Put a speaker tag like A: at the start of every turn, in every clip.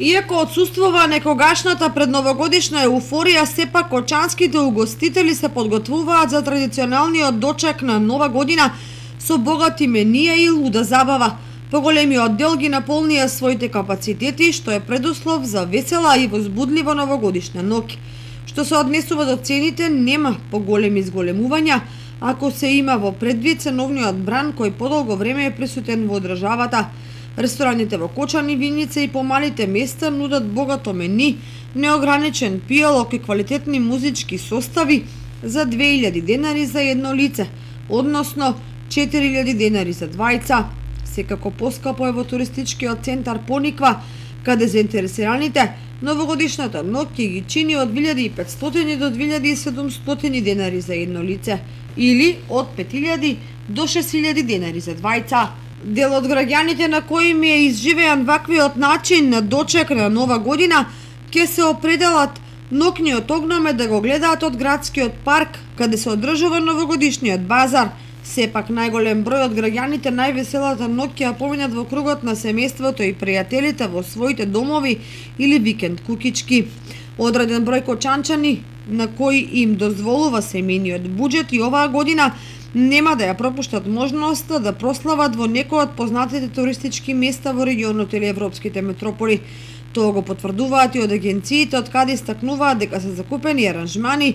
A: Иако отсуствува некогашната предновогодишна еуфорија, сепак кочанските угостители се подготвуваат за традиционалниот дочек на Нова година со богати менија и луда забава. Поголемиот дел ги наполнија своите капацитети, што е предуслов за весела и возбудлива новогодишна ноќ. Што се однесува до цените, нема поголеми зголемувања, ако се има во предвид ценовниот бран кој подолго време е присутен во државата. Рестораните во Кочани, Виница и помалите места нудат богато мени, неограничен пијалок и квалитетни музички состави за 2000 денари за едно лице, односно 4000 денари за двајца. Секако поскапо е во туристичкиот центар Пониква, каде заинтересираните новогодишната ноќ ги чини од 1500 до 2700 денари за едно лице или од 5000 до 6000 денари за двајца. Дел од граѓаните на кои ми е изживеан ваквиот начин на дочек на Нова година ќе се определат ноќниот огнаме да го гледаат од градскиот парк, каде се одржува новогодишниот базар. Сепак најголем број од граѓаните највеселата ноќ ќе ја поминат во кругот на семејството и пријателите во своите домови или викенд кукички. Одреден број кочанчани на кои им дозволува семејниот буџет и оваа година нема да ја пропуштат можноста да прослават во некој од познатите туристички места во регионот или европските метрополи. Тоа го потврдуваат и од агенциите, од каде истакнуваат дека се закупени аранжмани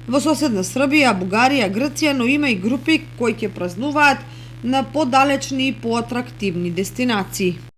A: во соседна Србија, Бугарија, Грција, но има и групи кои ќе празнуваат на подалечни и поатрактивни дестинации.